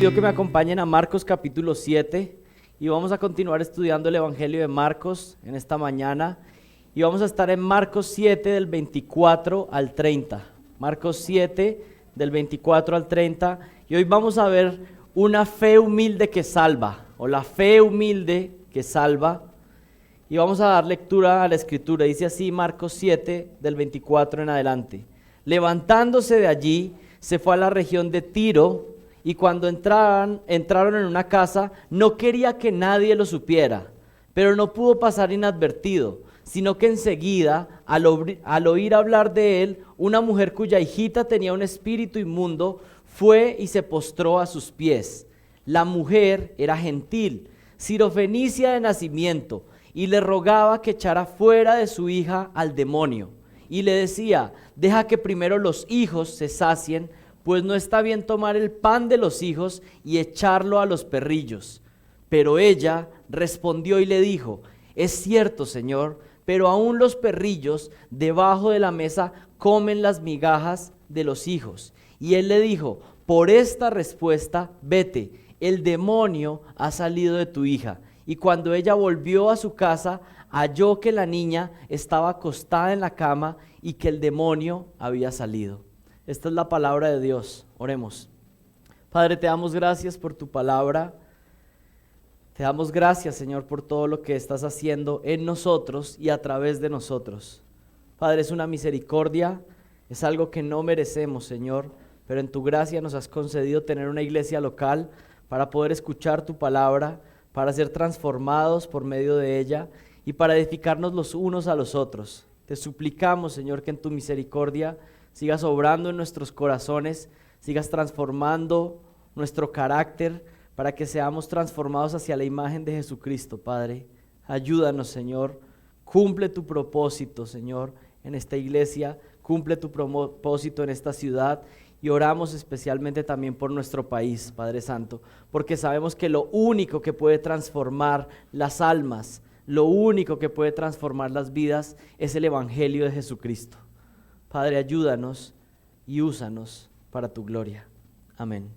pido que me acompañen a Marcos capítulo 7 y vamos a continuar estudiando el Evangelio de Marcos en esta mañana y vamos a estar en Marcos 7 del 24 al 30. Marcos 7 del 24 al 30 y hoy vamos a ver una fe humilde que salva o la fe humilde que salva y vamos a dar lectura a la escritura. Dice así Marcos 7 del 24 en adelante. Levantándose de allí se fue a la región de Tiro y cuando entraron en una casa no quería que nadie lo supiera, pero no pudo pasar inadvertido, sino que enseguida al oír hablar de él, una mujer cuya hijita tenía un espíritu inmundo fue y se postró a sus pies. La mujer era gentil, sirofenicia de nacimiento, y le rogaba que echara fuera de su hija al demonio. Y le decía: deja que primero los hijos se sacien, pues no está bien tomar el pan de los hijos y echarlo a los perrillos. Pero ella respondió y le dijo: es cierto, Señor, pero aún los perrillos debajo de la mesa comen las migajas de los hijos. Y él le dijo: por esta respuesta, vete, el demonio ha salido de tu hija. Y cuando ella volvió a su casa, halló que la niña estaba acostada en la cama y que el demonio había salido. Esta es la palabra de Dios. Oremos. Padre, te damos gracias por tu palabra. Te damos gracias, Señor, por todo lo que estás haciendo en nosotros y a través de nosotros. Padre, es una misericordia, es algo que no merecemos, Señor, pero en tu gracia nos has concedido tener una iglesia local para poder escuchar tu palabra, para ser transformados por medio de ella y para edificarnos los unos a los otros. Te suplicamos, Señor, que en tu misericordia sigas obrando en nuestros corazones, sigas transformando nuestro carácter para que seamos transformados hacia la imagen de Jesucristo, Padre. Ayúdanos, Señor, cumple tu propósito, Señor, en esta iglesia, cumple tu propósito en esta ciudad y oramos especialmente también por nuestro país, Padre Santo, porque sabemos que lo único que puede transformar las almas, lo único que puede transformar las vidas es el Evangelio de Jesucristo. Padre, ayúdanos y úsanos para tu gloria. Amén.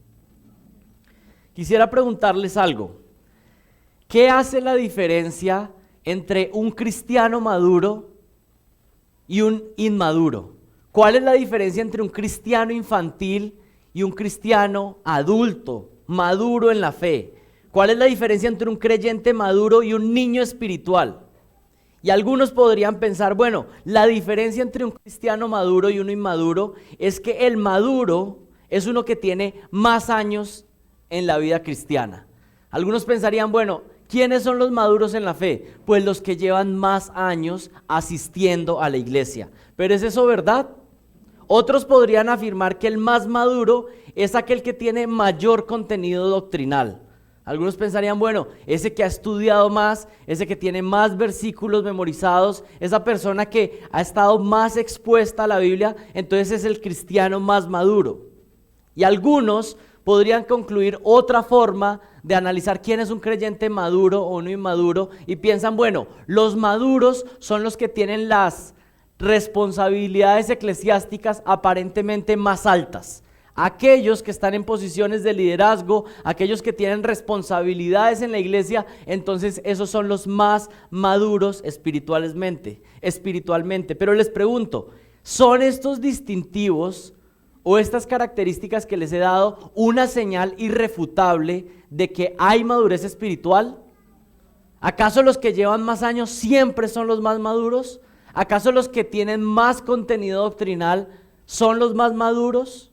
Quisiera preguntarles algo. ¿Qué hace la diferencia entre un cristiano maduro y un inmaduro? ¿Cuál es la diferencia entre un cristiano infantil y un cristiano adulto, maduro en la fe? ¿Cuál es la diferencia entre un creyente maduro y un niño espiritual? Y algunos podrían pensar, bueno, la diferencia entre un cristiano maduro y uno inmaduro es que el maduro es uno que tiene más años en la vida cristiana. Algunos pensarían, bueno, ¿quiénes son los maduros en la fe? Pues los que llevan más años asistiendo a la iglesia. ¿Pero es eso verdad? Otros podrían afirmar que el más maduro es aquel que tiene mayor contenido doctrinal. Algunos pensarían, bueno, ese que ha estudiado más, ese que tiene más versículos memorizados, esa persona que ha estado más expuesta a la Biblia, entonces es el cristiano más maduro. Y algunos podrían concluir otra forma de analizar quién es un creyente maduro o no inmaduro y piensan, bueno, los maduros son los que tienen las responsabilidades eclesiásticas aparentemente más altas. Aquellos que están en posiciones de liderazgo, aquellos que tienen responsabilidades en la iglesia, entonces esos son los más maduros espiritualmente. Pero les pregunto, ¿son estos distintivos o estas características que les he dado una señal irrefutable de que hay madurez espiritual? ¿Acaso los que llevan más años siempre son los más maduros? ¿Acaso los que tienen más contenido doctrinal son los más maduros?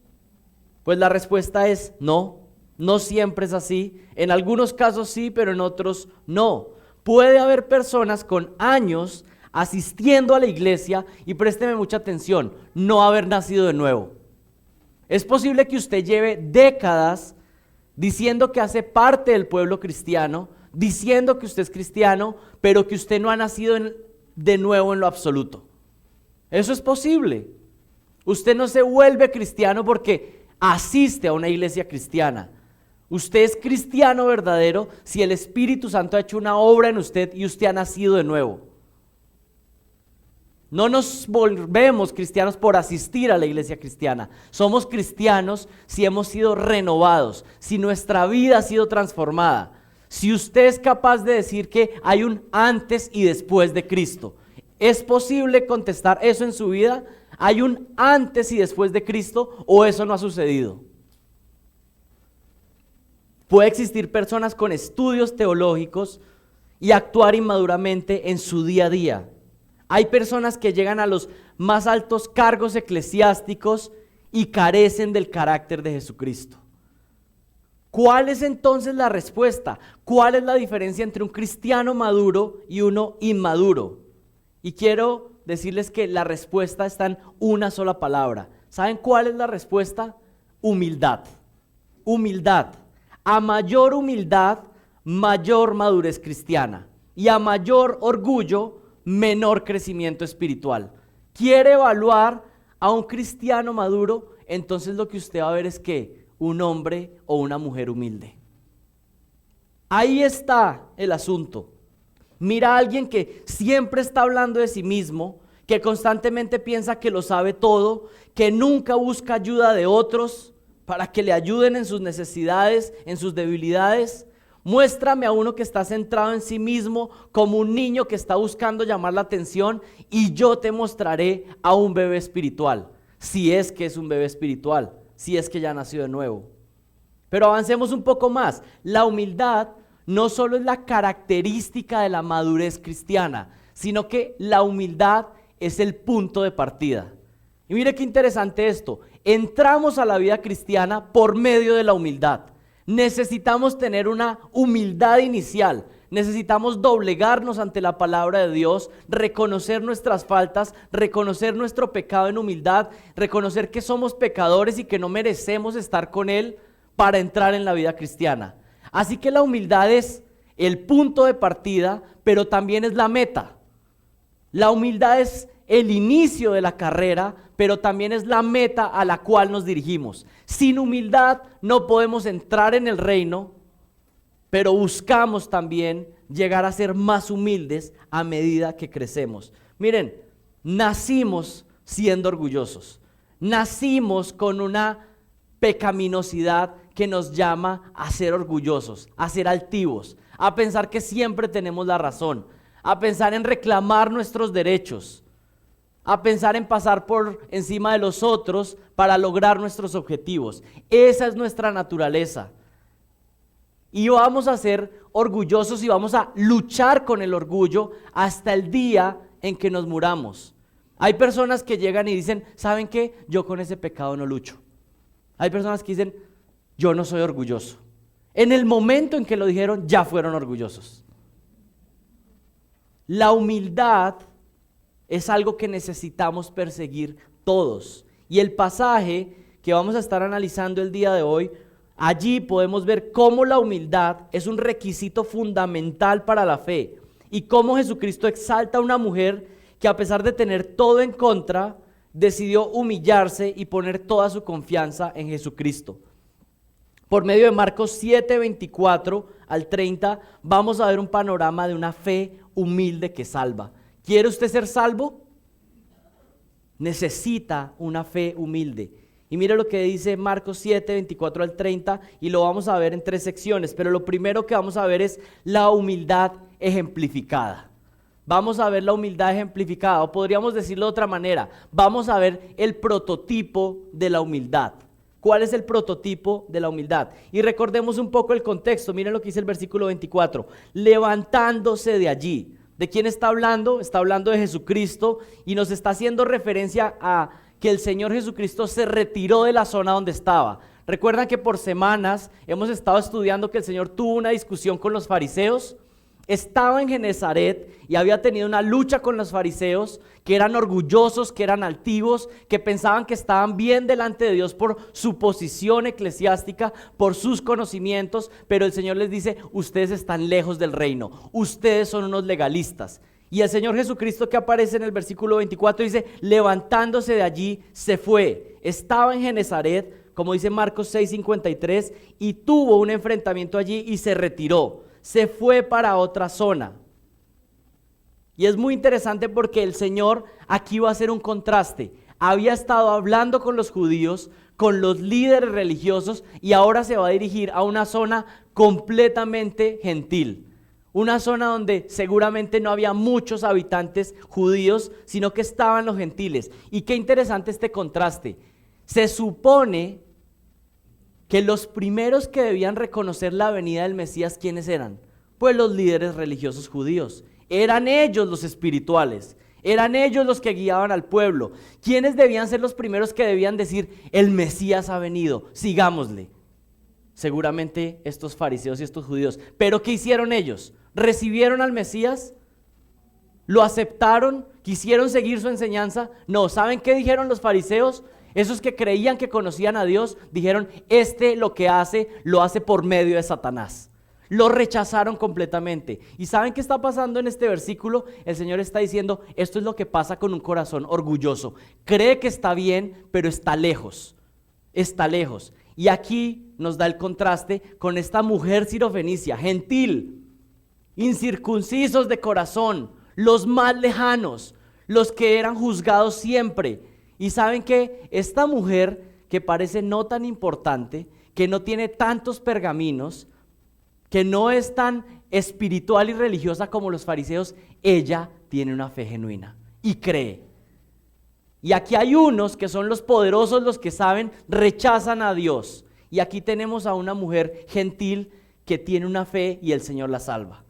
Pues la respuesta es no, no siempre es así. En algunos casos sí, pero en otros no. Puede haber personas con años asistiendo a la iglesia y présteme mucha atención, no haber nacido de nuevo. Es posible que usted lleve décadas diciendo que hace parte del pueblo cristiano, diciendo que usted es cristiano, pero que usted no ha nacido de nuevo en lo absoluto. Eso es posible. Usted no se vuelve cristiano porque asiste a una iglesia cristiana. Usted es cristiano verdadero si el Espíritu Santo ha hecho una obra en usted y usted ha nacido de nuevo. No nos volvemos cristianos por asistir a la iglesia cristiana. Somos cristianos si hemos sido renovados, si nuestra vida ha sido transformada. Si usted es capaz de decir que hay un antes y después de Cristo, ¿es posible contestar eso en su vida? ¿Hay un antes y después de Cristo o eso no ha sucedido? Puede existir personas con estudios teológicos y actuar inmaduramente en su día a día. Hay personas que llegan a los más altos cargos eclesiásticos y carecen del carácter de Jesucristo. ¿Cuál es entonces la respuesta? ¿Cuál es la diferencia entre un cristiano maduro y uno inmaduro? Y quiero decirles que la respuesta está en una sola palabra. ¿Saben cuál es la respuesta? Humildad. Humildad. A mayor humildad, mayor madurez cristiana. Y a mayor orgullo, menor crecimiento espiritual. ¿Quiere evaluar a un cristiano maduro? Entonces lo que usted va a ver es que un hombre o una mujer humilde. Ahí está el asunto. Mira a alguien que siempre está hablando de sí mismo, que constantemente piensa que lo sabe todo, que nunca busca ayuda de otros para que le ayuden en sus necesidades, en sus debilidades. Muéstrame a uno que está centrado en sí mismo como un niño que está buscando llamar la atención y yo te mostraré a un bebé espiritual, si es que es un bebé espiritual, si es que ya nació de nuevo. Pero avancemos un poco más. La humildad no solo es la característica de la madurez cristiana, sino que la humildad es el punto de partida. Y mire qué interesante esto. Entramos a la vida cristiana por medio de la humildad. Necesitamos tener una humildad inicial. Necesitamos doblegarnos ante la palabra de Dios, reconocer nuestras faltas, reconocer nuestro pecado en humildad, reconocer que somos pecadores y que no merecemos estar con Él para entrar en la vida cristiana. Así que la humildad es el punto de partida, pero también es la meta. La humildad es el inicio de la carrera, pero también es la meta a la cual nos dirigimos. Sin humildad no podemos entrar en el reino, pero buscamos también llegar a ser más humildes a medida que crecemos. Miren, nacimos siendo orgullosos. Nacimos con una pecaminosidad que nos llama a ser orgullosos, a ser altivos, a pensar que siempre tenemos la razón, a pensar en reclamar nuestros derechos, a pensar en pasar por encima de los otros para lograr nuestros objetivos. Esa es nuestra naturaleza. Y vamos a ser orgullosos y vamos a luchar con el orgullo hasta el día en que nos muramos. Hay personas que llegan y dicen, ¿saben qué? Yo con ese pecado no lucho. Hay personas que dicen, yo no soy orgulloso. En el momento en que lo dijeron, ya fueron orgullosos. La humildad es algo que necesitamos perseguir todos. Y el pasaje que vamos a estar analizando el día de hoy, allí podemos ver cómo la humildad es un requisito fundamental para la fe y cómo Jesucristo exalta a una mujer que, a pesar de tener todo en contra, decidió humillarse y poner toda su confianza en Jesucristo. Por medio de Marcos 7, 24 al 30, vamos a ver un panorama de una fe humilde que salva. ¿Quiere usted ser salvo? Necesita una fe humilde. Y mire lo que dice Marcos 7, 24 al 30, y lo vamos a ver en 3 secciones, pero lo primero que vamos a ver es la humildad ejemplificada. Vamos a ver la humildad ejemplificada, o podríamos decirlo de otra manera, vamos a ver el prototipo de la humildad. ¿Cuál es el prototipo de la humildad? Y recordemos un poco el contexto. Miren lo que dice el versículo 24. Levantándose de allí. ¿De quién está hablando? Está hablando de Jesucristo y nos está haciendo referencia a que el Señor Jesucristo se retiró de la zona donde estaba. Recuerdan que por semanas hemos estado estudiando que el Señor tuvo una discusión con los fariseos. Estaba en Genezaret y había tenido una lucha con los fariseos que eran orgullosos, que eran altivos, que pensaban que estaban bien delante de Dios por su posición eclesiástica, por sus conocimientos, pero el Señor les dice, ustedes están lejos del reino, ustedes son unos legalistas. Y el Señor Jesucristo, que aparece en el versículo 24, dice, levantándose de allí se fue, estaba en Genezaret, como dice Marcos 6:53, y tuvo un enfrentamiento allí y se retiró. Se fue para otra zona. Y es muy interesante porque el Señor aquí va a hacer un contraste. Había estado hablando con los judíos, con los líderes religiosos, y ahora se va a dirigir a una zona completamente gentil. Una zona donde seguramente no había muchos habitantes judíos, sino que estaban los gentiles. Y qué interesante este contraste. Se supone que los primeros que debían reconocer la venida del Mesías, ¿quiénes eran? Pues los líderes religiosos judíos. Eran ellos los espirituales. Eran ellos los que guiaban al pueblo. ¿Quiénes debían ser los primeros que debían decir, el Mesías ha venido, sigámosle? Seguramente estos fariseos y estos judíos. ¿Pero qué hicieron ellos? ¿Recibieron al Mesías? ¿Lo aceptaron? ¿Quisieron seguir su enseñanza? No, ¿saben qué dijeron los fariseos? Esos que creían que conocían a Dios, dijeron, lo que hace, lo hace por medio de Satanás. Lo rechazaron completamente. ¿Y saben qué está pasando en este versículo? El Señor está diciendo, esto es lo que pasa con un corazón orgulloso. Cree que está bien, pero está lejos. Está lejos. Y aquí nos da el contraste con esta mujer sirofenicia, gentil, incircuncisos de corazón, los más lejanos, los que eran juzgados siempre. Y saben que esta mujer, que parece no tan importante, que no tiene tantos pergaminos, que no es tan espiritual y religiosa como los fariseos, ella tiene una fe genuina y cree. Y aquí hay unos que son los poderosos, los que saben, rechazan a Dios. Y aquí tenemos a una mujer gentil que tiene una fe y el Señor la salva.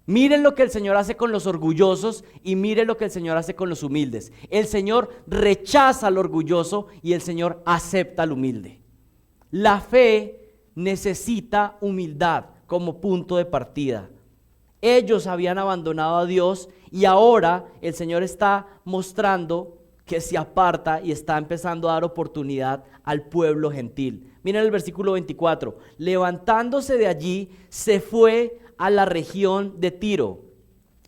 Miren lo que el Señor hace con los orgullosos y miren lo que el Señor hace con los humildes. El Señor rechaza al orgulloso y el Señor acepta al humilde. La fe necesita humildad como punto de partida. Ellos habían abandonado a Dios y ahora el Señor está mostrando que se aparta y está empezando a dar oportunidad al pueblo gentil. Miren el versículo 24. Levantándose de allí, se fue a la región de Tiro.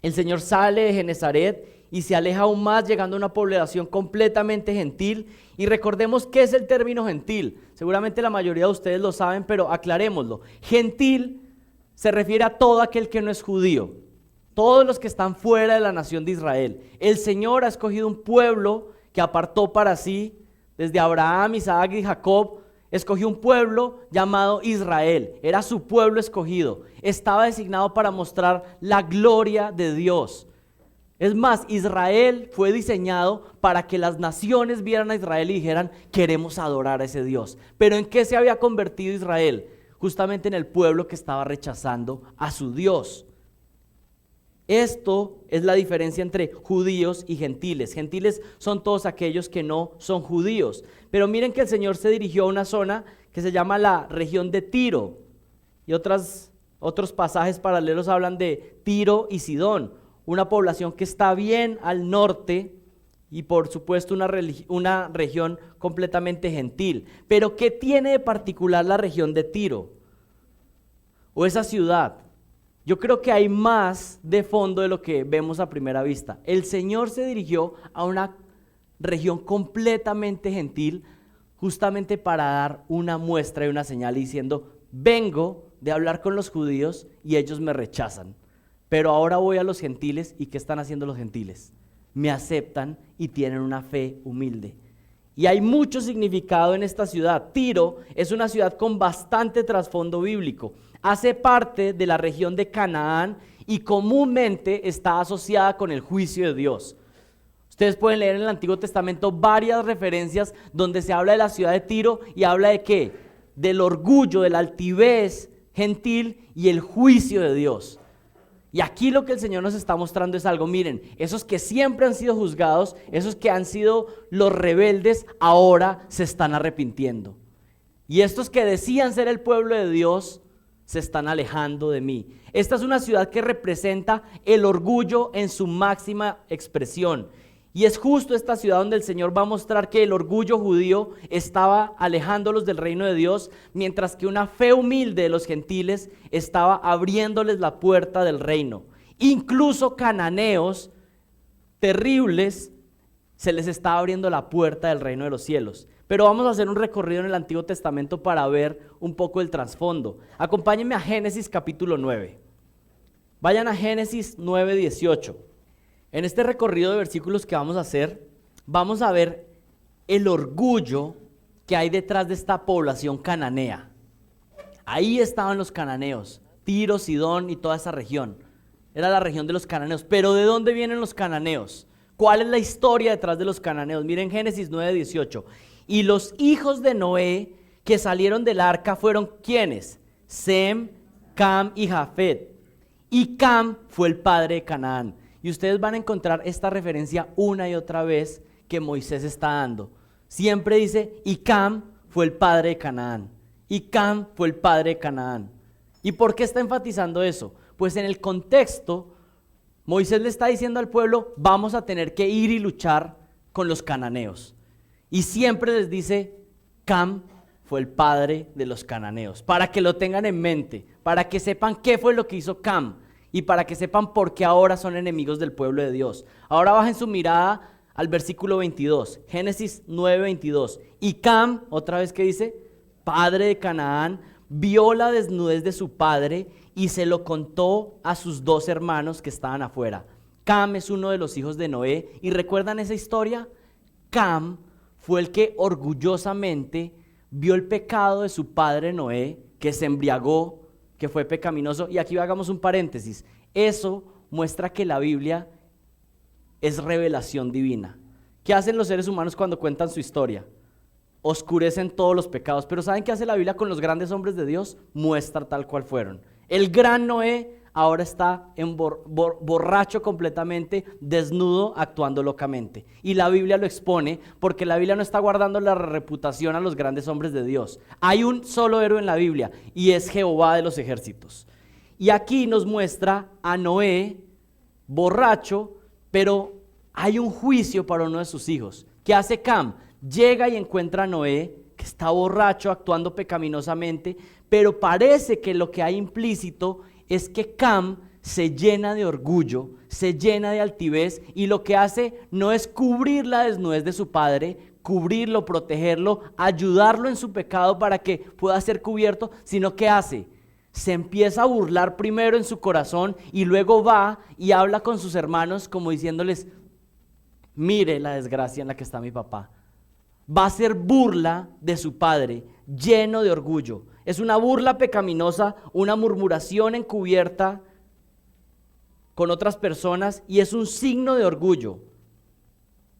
El Señor sale de Genezaret y se aleja aún más, llegando a una población completamente gentil. Y recordemos qué es el término gentil. Seguramente la mayoría de ustedes lo saben, pero aclarémoslo. Gentil se refiere a todo aquel que no es judío, todos los que están fuera de la nación de Israel. El Señor ha escogido un pueblo que apartó para sí, desde Abraham, Isaac y Jacob, escogió un pueblo llamado Israel. Era su pueblo escogido. Estaba designado para mostrar la gloria de Dios. Es más, Israel fue diseñado para que las naciones vieran a Israel y dijeran, queremos adorar a ese Dios. ¿Pero en qué se había convertido Israel? Justamente en el pueblo que estaba rechazando a su Dios. Esto es la diferencia entre judíos y gentiles. Gentiles son todos aquellos que no son judíos. Pero miren que el Señor se dirigió a una zona que se llama la región de Tiro. Y otros pasajes paralelos hablan de Tiro y Sidón, una población que está bien al norte y por supuesto una región completamente gentil. Pero ¿qué tiene de particular la región de Tiro o esa ciudad? Yo creo que hay más de fondo de lo que vemos a primera vista. El Señor se dirigió a una región completamente gentil justamente para dar una muestra y una señal diciendo, vengo de hablar con los judíos y ellos me rechazan, pero ahora voy a los gentiles y ¿qué están haciendo los gentiles? Me aceptan y tienen una fe humilde. Y hay mucho significado en esta ciudad. Tiro es una ciudad con bastante trasfondo bíblico. Hace parte de la región de Canaán y comúnmente está asociada con el juicio de Dios. Ustedes pueden leer en el Antiguo Testamento varias referencias donde se habla de la ciudad de Tiro y habla de ¿qué? Del orgullo, de la altivez gentil y el juicio de Dios. Y aquí lo que el Señor nos está mostrando es algo, miren, esos que siempre han sido juzgados, esos que han sido los rebeldes, ahora se están arrepintiendo. Y estos que decían ser el pueblo de Dios, se están alejando de mí. Esta es una ciudad que representa el orgullo en su máxima expresión. Y es justo esta ciudad donde el Señor va a mostrar que el orgullo judío estaba alejándolos del reino de Dios, mientras que una fe humilde de los gentiles estaba abriéndoles la puerta del reino. Incluso cananeos terribles se les estaba abriendo la puerta del reino de los cielos. Pero vamos a hacer un recorrido en el Antiguo Testamento para ver un poco el trasfondo. Acompáñenme a Génesis capítulo 9. Vayan a Génesis 9:18. En este recorrido de versículos que vamos a hacer, vamos a ver el orgullo que hay detrás de esta población cananea. Ahí estaban los cananeos, Tiro, Sidón y toda esa región. Era la región de los cananeos. Pero ¿de dónde vienen los cananeos? ¿Cuál es la historia detrás de los cananeos? Miren Génesis 9:18. Y los hijos de Noé que salieron del arca fueron ¿quiénes? Sem, Cam y Jafet. Y Cam fue el padre de Canaán. Y ustedes van a encontrar esta referencia una y otra vez que Moisés está dando. Siempre dice, y Cam fue el padre de Canaán. Y Cam fue el padre de Canaán. ¿Y por qué está enfatizando eso? Pues en el contexto, Moisés le está diciendo al pueblo, vamos a tener que ir y luchar con los cananeos. Y siempre les dice, Cam fue el padre de los cananeos. Para que lo tengan en mente, para que sepan qué fue lo que hizo Cam. Y para que sepan por qué ahora son enemigos del pueblo de Dios. Ahora bajen su mirada al versículo 22, Génesis 9:22. Y Cam, otra vez que dice, padre de Canaán, vio la desnudez de su padre y se lo contó a sus 2 hermanos que estaban afuera. Cam es uno de los hijos de Noé. ¿Y recuerdan esa historia? Cam fue el que orgullosamente vio el pecado de su padre Noé, que se embriagó, que fue pecaminoso. Y aquí hagamos un paréntesis. Eso muestra que la Biblia es revelación divina. ¿Qué hacen los seres humanos cuando cuentan su historia? Oscurecen todos los pecados. Pero ¿saben qué hace la Biblia con los grandes hombres de Dios? Muestra tal cual fueron. El gran Noé ahora está borracho completamente, desnudo, actuando locamente. Y la Biblia lo expone porque la Biblia no está guardando la reputación a los grandes hombres de Dios. Hay un solo héroe en la Biblia y es Jehová de los ejércitos. Y aquí nos muestra a Noé borracho, pero hay un juicio para uno de sus hijos. ¿Qué hace Cam? Llega y encuentra a Noé, que está borracho, actuando pecaminosamente, pero parece que lo que hay implícito es que Cam se llena de orgullo, se llena de altivez, y lo que hace no es cubrir la desnudez de su padre, cubrirlo, protegerlo, ayudarlo en su pecado para que pueda ser cubierto, sino que hace, se empieza a burlar primero en su corazón y luego va y habla con sus hermanos como diciéndoles, mire la desgracia en la que está mi papá. Va a ser burla de su padre, lleno de orgullo. Es una burla pecaminosa, una murmuración encubierta con otras personas y es un signo de orgullo.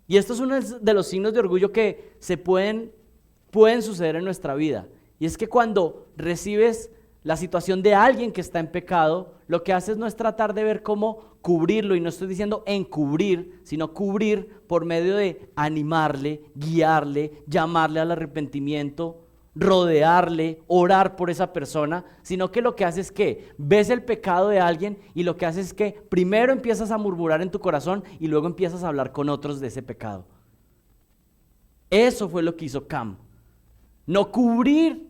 Y esto es uno de los signos de orgullo que pueden suceder en nuestra vida. Y es que cuando recibes la situación de alguien que está en pecado, lo que haces no es tratar de ver cómo cubrirlo, y no estoy diciendo encubrir, sino cubrir por medio de animarle, guiarle, llamarle al arrepentimiento, rodearle, orar por esa persona, sino que lo que haces es que ves el pecado de alguien y lo que haces es que primero empiezas a murmurar en tu corazón y luego empiezas a hablar con otros de ese pecado. Eso fue lo que hizo Cam. No cubrir,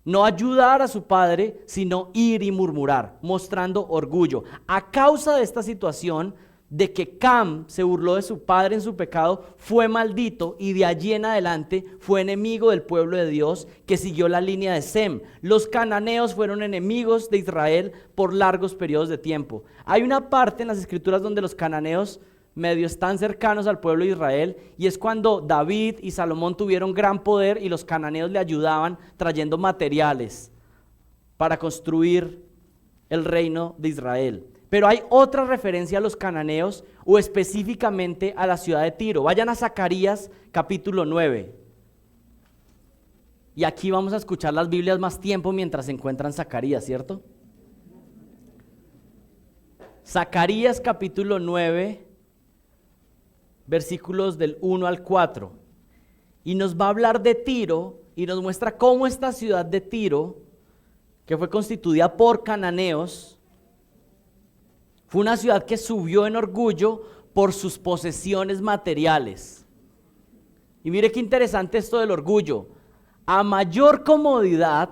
no ayudar a su padre, sino ir y murmurar, mostrando orgullo. A causa de esta situación de que Cam se burló de su padre en su pecado, fue maldito y de allí en adelante fue enemigo del pueblo de Dios que siguió la línea de Sem. Los cananeos fueron enemigos de Israel por largos periodos de tiempo. Hay una parte en las escrituras donde los cananeos medio están cercanos al pueblo de Israel, y es cuando David y Salomón tuvieron gran poder y los cananeos le ayudaban trayendo materiales para construir el reino de Israel. Pero hay otra referencia a los cananeos, o específicamente a la ciudad de Tiro. Vayan a Zacarías capítulo 9. Y aquí vamos a escuchar las Biblias más tiempo mientras se encuentran Zacarías, ¿cierto? Zacarías capítulo 9, versículos del 1 al 4. Y nos va a hablar de Tiro y nos muestra cómo esta ciudad de Tiro, que fue constituida por cananeos, fue una ciudad que subió en orgullo por sus posesiones materiales. Y mire qué interesante esto del orgullo. A mayor comodidad,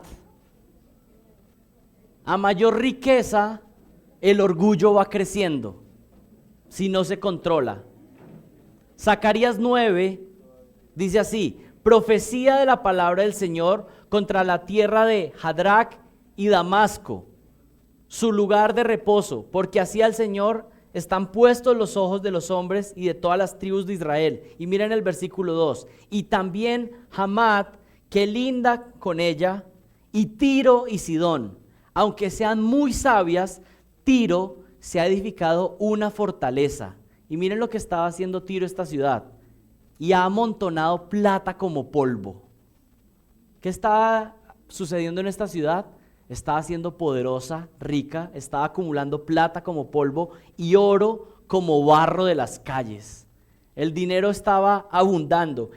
a mayor riqueza, el orgullo va creciendo si no se controla. Zacarías 9 dice así: profecía de la palabra del Señor contra la tierra de Hadrac y Damasco, su lugar de reposo, porque así el Señor están puestos los ojos de los hombres y de todas las tribus de Israel. Y miren el versículo 2. Y también Hamat, que linda con ella, y Tiro y Sidón. Aunque sean muy sabias, Tiro se ha edificado una fortaleza. Y miren lo que estaba haciendo Tiro, esta ciudad. Y ha amontonado plata como polvo. ¿Qué estaba sucediendo en esta ciudad? Estaba siendo poderosa, rica, estaba acumulando plata como polvo y oro como barro de las calles. El dinero estaba abundando.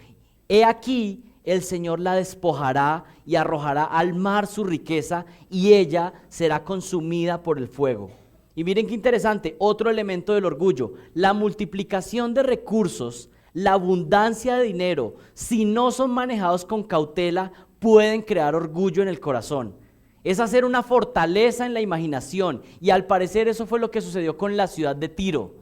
He aquí, el Señor la despojará y arrojará al mar su riqueza y ella será consumida por el fuego. Y miren qué interesante, otro elemento del orgullo, la multiplicación de recursos, la abundancia de dinero, si no son manejados con cautela, pueden crear orgullo en el corazón. Es hacer una fortaleza en la imaginación, y al parecer eso fue lo que sucedió con la ciudad de Tiro.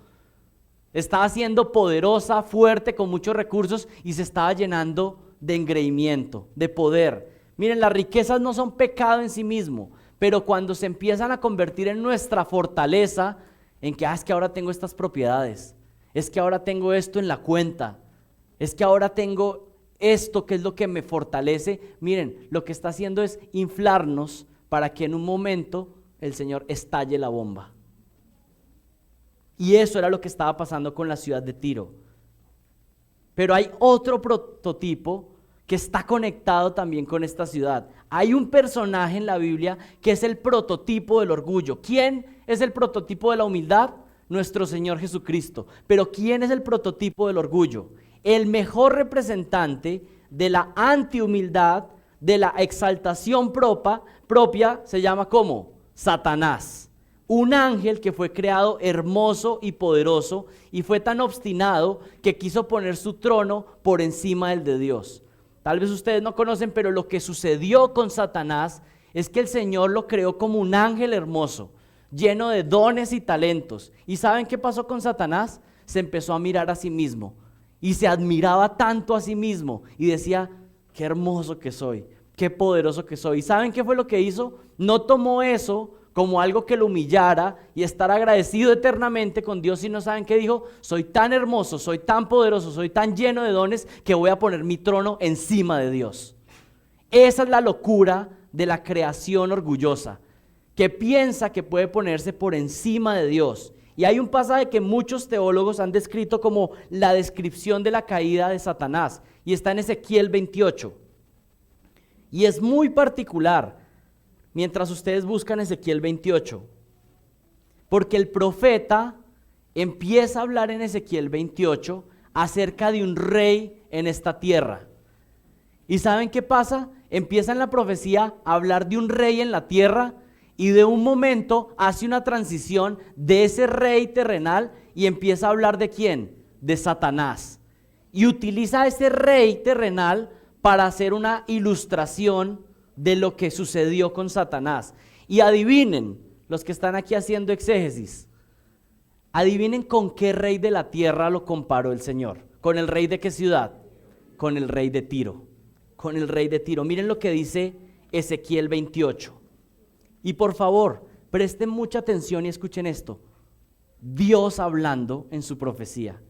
Estaba siendo poderosa, fuerte, con muchos recursos y se estaba llenando de engreimiento, de poder. Miren, las riquezas no son pecado en sí mismo, pero cuando se empiezan a convertir en nuestra fortaleza, en que es que ahora tengo estas propiedades, es que ahora tengo esto en la cuenta, es que ahora tengo esto que es lo que me fortalece. Miren, lo que está haciendo es inflarnos para que en un momento el Señor estalle la bomba. Y eso era lo que estaba pasando con la ciudad de Tiro. Pero hay otro prototipo que está conectado también con esta ciudad. Hay un personaje en la Biblia que es el prototipo del orgullo. ¿Quién es el prototipo de la humildad? Nuestro Señor Jesucristo. Pero ¿quién es el prototipo del orgullo? El mejor representante de la antihumildad, de la exaltación propia, se llama ¿cómo? Satanás. Un ángel que fue creado hermoso y poderoso y fue tan obstinado que quiso poner su trono por encima del de Dios. Tal vez ustedes no conocen, pero lo que sucedió con Satanás es que el Señor lo creó como un ángel hermoso, lleno de dones y talentos. ¿Y saben qué pasó con Satanás? Se empezó a mirar a sí mismo y se admiraba tanto a sí mismo y decía, qué hermoso que soy, qué poderoso que soy. ¿Y saben qué fue lo que hizo? No tomó eso como algo que lo humillara y estar agradecido eternamente con Dios, sino ¿saben qué dijo? Soy tan hermoso, soy tan poderoso, soy tan lleno de dones que voy a poner mi trono encima de Dios. Esa es la locura de la creación orgullosa, que piensa que puede ponerse por encima de Dios. Y hay un pasaje que muchos teólogos han descrito como la descripción de la caída de Satanás, y está en Ezequiel 28. Y es muy particular mientras ustedes buscan Ezequiel 28, porque el profeta empieza a hablar en Ezequiel 28 acerca de un rey en esta tierra. ¿Y saben qué pasa? Empieza en la profecía a hablar de un rey en la tierra y de un momento hace una transición de ese rey terrenal y empieza a hablar ¿de quién? De Satanás. Y utiliza a ese rey terrenal para hacer una ilustración de lo que sucedió con Satanás. Y adivinen, los que están aquí haciendo exégesis, adivinen con qué rey de la tierra lo comparó el Señor. ¿Con el rey de qué ciudad? Con el rey de Tiro. Con el rey de Tiro. Miren lo que dice Ezequiel 28. Y por favor, presten mucha atención y escuchen esto. Dios hablando en su profecía.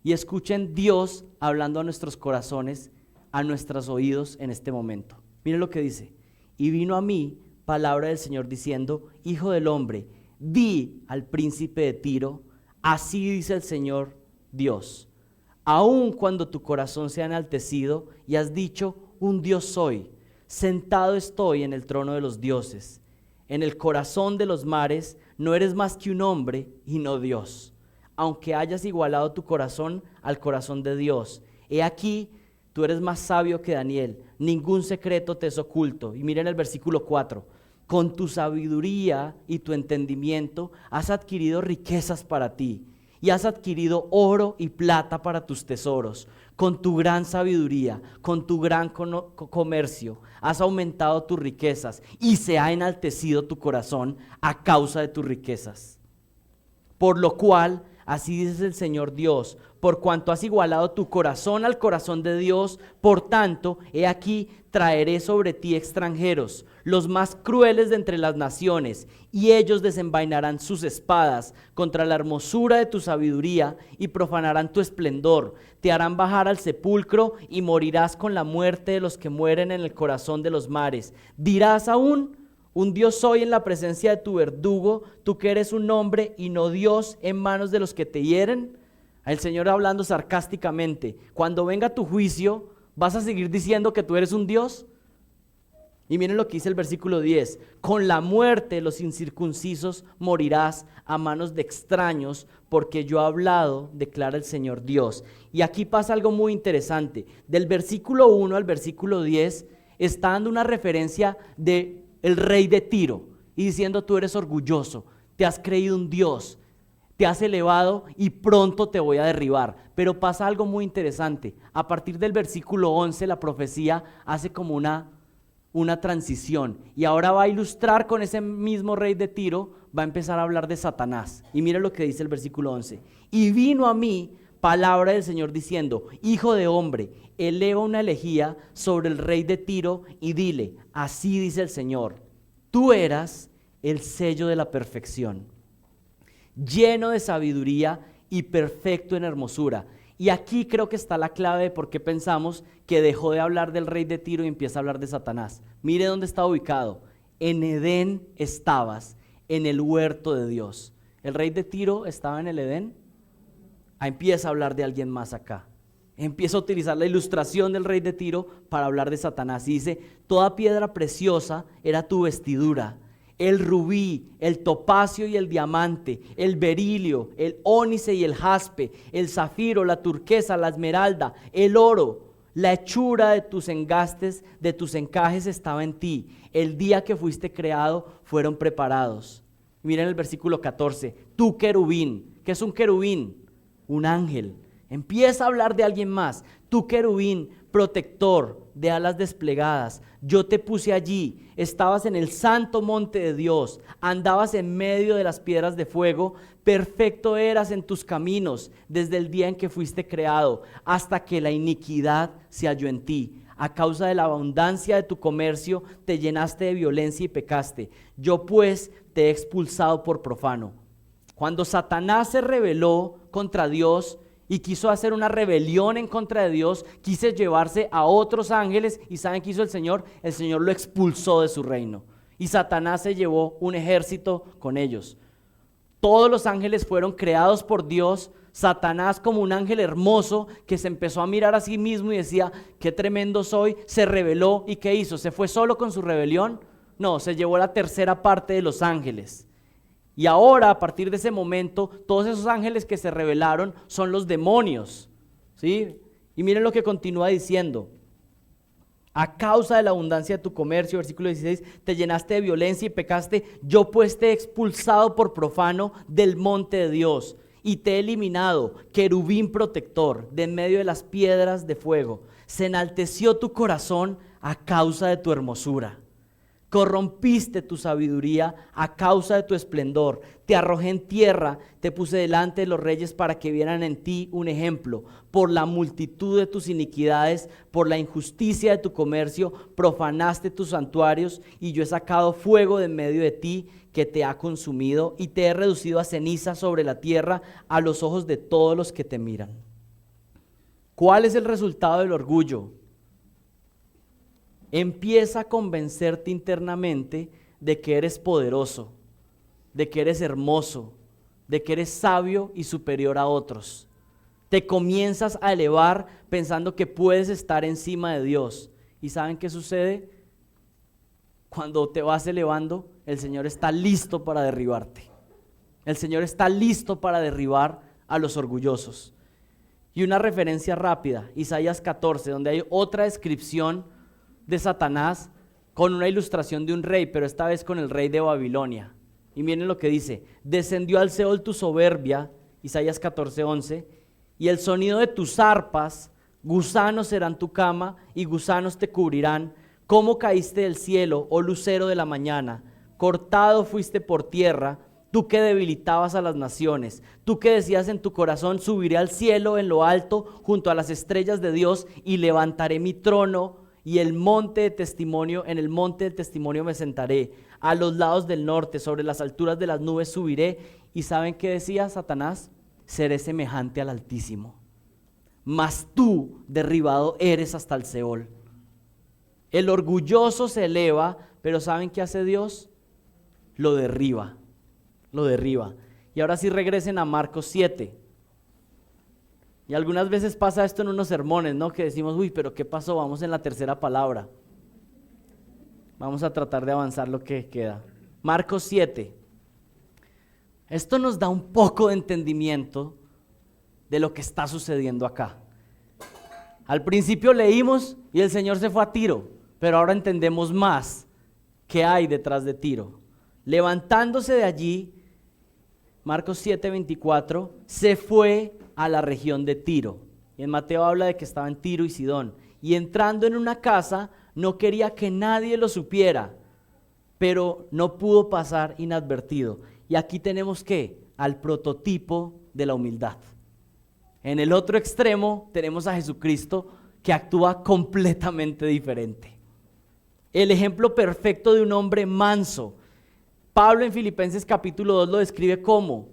Y escuchen Dios hablando a nuestros corazones, a nuestros oídos en este momento. Miren lo que dice. Y vino a mí palabra del Señor diciendo, Hijo del hombre, di al príncipe de Tiro, así dice el Señor Dios. Aun cuando tu corazón se ha enaltecido y has dicho, un Dios soy, sentado estoy en el trono de los dioses, en el corazón de los mares, no eres más que un hombre y no Dios. Aunque hayas igualado tu corazón al corazón de Dios, he aquí, tú eres más sabio que Daniel, ningún secreto te es oculto. Y miren el versículo 4, con tu sabiduría y tu entendimiento has adquirido riquezas para ti, y has adquirido oro y plata para tus tesoros. Con tu gran sabiduría, con tu gran comercio, has aumentado tus riquezas, y se ha enaltecido tu corazón a causa de tus riquezas. Por lo cual así dice el Señor Dios, por cuanto has igualado tu corazón al corazón de Dios, por tanto, he aquí, traeré sobre ti extranjeros, los más crueles de entre las naciones, y ellos desenvainarán sus espadas contra la hermosura de tu sabiduría y profanarán tu esplendor. Te harán bajar al sepulcro y morirás con la muerte de los que mueren en el corazón de los mares. Dirás aún: un Dios soy en la presencia de tu verdugo, tú que eres un hombre y no Dios en manos de los que te hieren. El Señor hablando sarcásticamente: cuando venga tu juicio, ¿vas a seguir diciendo que tú eres un Dios? Y miren lo que dice el versículo 10: con la muerte de los incircuncisos morirás a manos de extraños, porque yo he hablado, declara el Señor Dios. Y aquí pasa algo muy interesante. Del versículo 1 al versículo 10 está dando una referencia de el rey de Tiro y diciendo: tú eres orgulloso, te has creído un Dios, te has elevado y pronto te voy a derribar. Pero pasa algo muy interesante. A partir del versículo 11 la profecía hace como una transición, y ahora va a ilustrar con ese mismo rey de Tiro, va a empezar a hablar de Satanás. Y mira lo que dice el versículo 11: y vino a mí palabra del Señor diciendo: hijo de hombre, eleva una elegía sobre el rey de Tiro y dile: así dice el Señor, tú eras el sello de la perfección, lleno de sabiduría y perfecto en hermosura. Y aquí creo que está la clave de por qué pensamos que dejó de hablar del rey de Tiro y empieza a hablar de Satanás. Mire dónde está ubicado. En Edén estabas, en el huerto de Dios. ¿El rey de Tiro estaba en el Edén? Empieza a hablar de alguien más acá. Empieza a utilizar la ilustración del rey de Tiro para hablar de Satanás. Y dice: toda piedra preciosa era tu vestidura. El rubí, el topacio y el diamante, el berilio, el ónice y el jaspe, el zafiro, la turquesa, la esmeralda, el oro, la hechura de tus engastes, de tus encajes estaba en ti. El día que fuiste creado fueron preparados. Miren el versículo 14. Tú querubín. ¿Qué es un querubín? Un ángel. Empieza a hablar de alguien más. Tú querubín, protector de alas desplegadas, yo te puse allí, estabas en el santo monte de Dios, andabas en medio de las piedras de fuego, perfecto eras en tus caminos desde el día en que fuiste creado, hasta que la iniquidad se halló en ti. A causa de la abundancia de tu comercio te llenaste de violencia y pecaste. Yo pues te he expulsado por profano. Cuando Satanás se rebeló contra Dios y quiso hacer una rebelión en contra de Dios, quiso llevarse a otros ángeles, y ¿saben qué hizo el Señor? El Señor lo expulsó de su reino, y Satanás se llevó un ejército con ellos. Todos los ángeles fueron creados por Dios. Satanás, como un ángel hermoso que se empezó a mirar a sí mismo y decía: qué tremendo soy, se rebeló. ¿Y qué hizo? ¿Se fue solo con su rebelión? No, se llevó la tercera parte de los ángeles. Y ahora, a partir de ese momento, todos esos ángeles que se rebelaron son los demonios, ¿sí? Y miren lo que continúa diciendo: a causa de la abundancia de tu comercio, versículo 16, te llenaste de violencia y pecaste, yo pues te he expulsado por profano del monte de Dios, y te he eliminado, querubín protector, de en medio de las piedras de fuego. Se enalteció tu corazón a causa de tu hermosura. Corrompiste tu sabiduría a causa de tu esplendor. Te arrojé en tierra, te puse delante de los reyes para que vieran en ti un ejemplo. Por la multitud de tus iniquidades, por la injusticia de tu comercio, profanaste tus santuarios, y yo he sacado fuego de en medio de ti que te ha consumido, y te he reducido a ceniza sobre la tierra a los ojos de todos los que te miran. ¿Cuál es el resultado del orgullo? Empieza a convencerte internamente de que eres poderoso, de que eres hermoso, de que eres sabio y superior a otros. Te comienzas a elevar pensando que puedes estar encima de Dios. ¿Y saben qué sucede? Cuando te vas elevando, el Señor está listo para derribarte. El Señor está listo para derribar a los orgullosos. Y una referencia rápida, Isaías 14, donde hay otra descripción de Satanás con una ilustración de un rey, pero esta vez con el rey de Babilonia. Y miren lo que dice: descendió al Seol tu soberbia, Isaías 14:11, y el sonido de tus arpas, gusanos serán tu cama y gusanos te cubrirán. ¿Cómo caíste del cielo, oh lucero de la mañana? Cortado fuiste por tierra tú que debilitabas a las naciones, tú que decías en tu corazón, subiré al cielo en lo alto junto a las estrellas de Dios y levantaré mi trono y el monte de testimonio, en el monte del testimonio me sentaré, a los lados del norte, sobre las alturas de las nubes subiré. ¿Y saben qué decía Satanás? Seré semejante al Altísimo, mas tú derribado eres hasta el Seol. El orgulloso se eleva, pero ¿saben qué hace Dios? Lo derriba. Y ahora sí regresen a Marcos 7. Y algunas veces pasa esto en unos sermones, ¿no? Que decimos, uy, pero ¿qué pasó? Vamos en la tercera palabra. Vamos a tratar de avanzar lo que queda. Marcos 7. Esto nos da un poco de entendimiento de lo que está sucediendo acá. Al principio leímos y el Señor se fue a Tiro, pero ahora entendemos más qué hay detrás de Tiro. Levantándose de allí, Marcos 7:24, se fue a la región de Tiro. Y en Mateo habla de que estaba en Tiro y Sidón. Y entrando en una casa, no quería que nadie lo supiera, pero no pudo pasar inadvertido. Y aquí tenemos al prototipo de la humildad. En el otro extremo tenemos a Jesucristo, que actúa completamente diferente. El ejemplo perfecto de un hombre manso. Pablo en Filipenses capítulo 2 lo describe como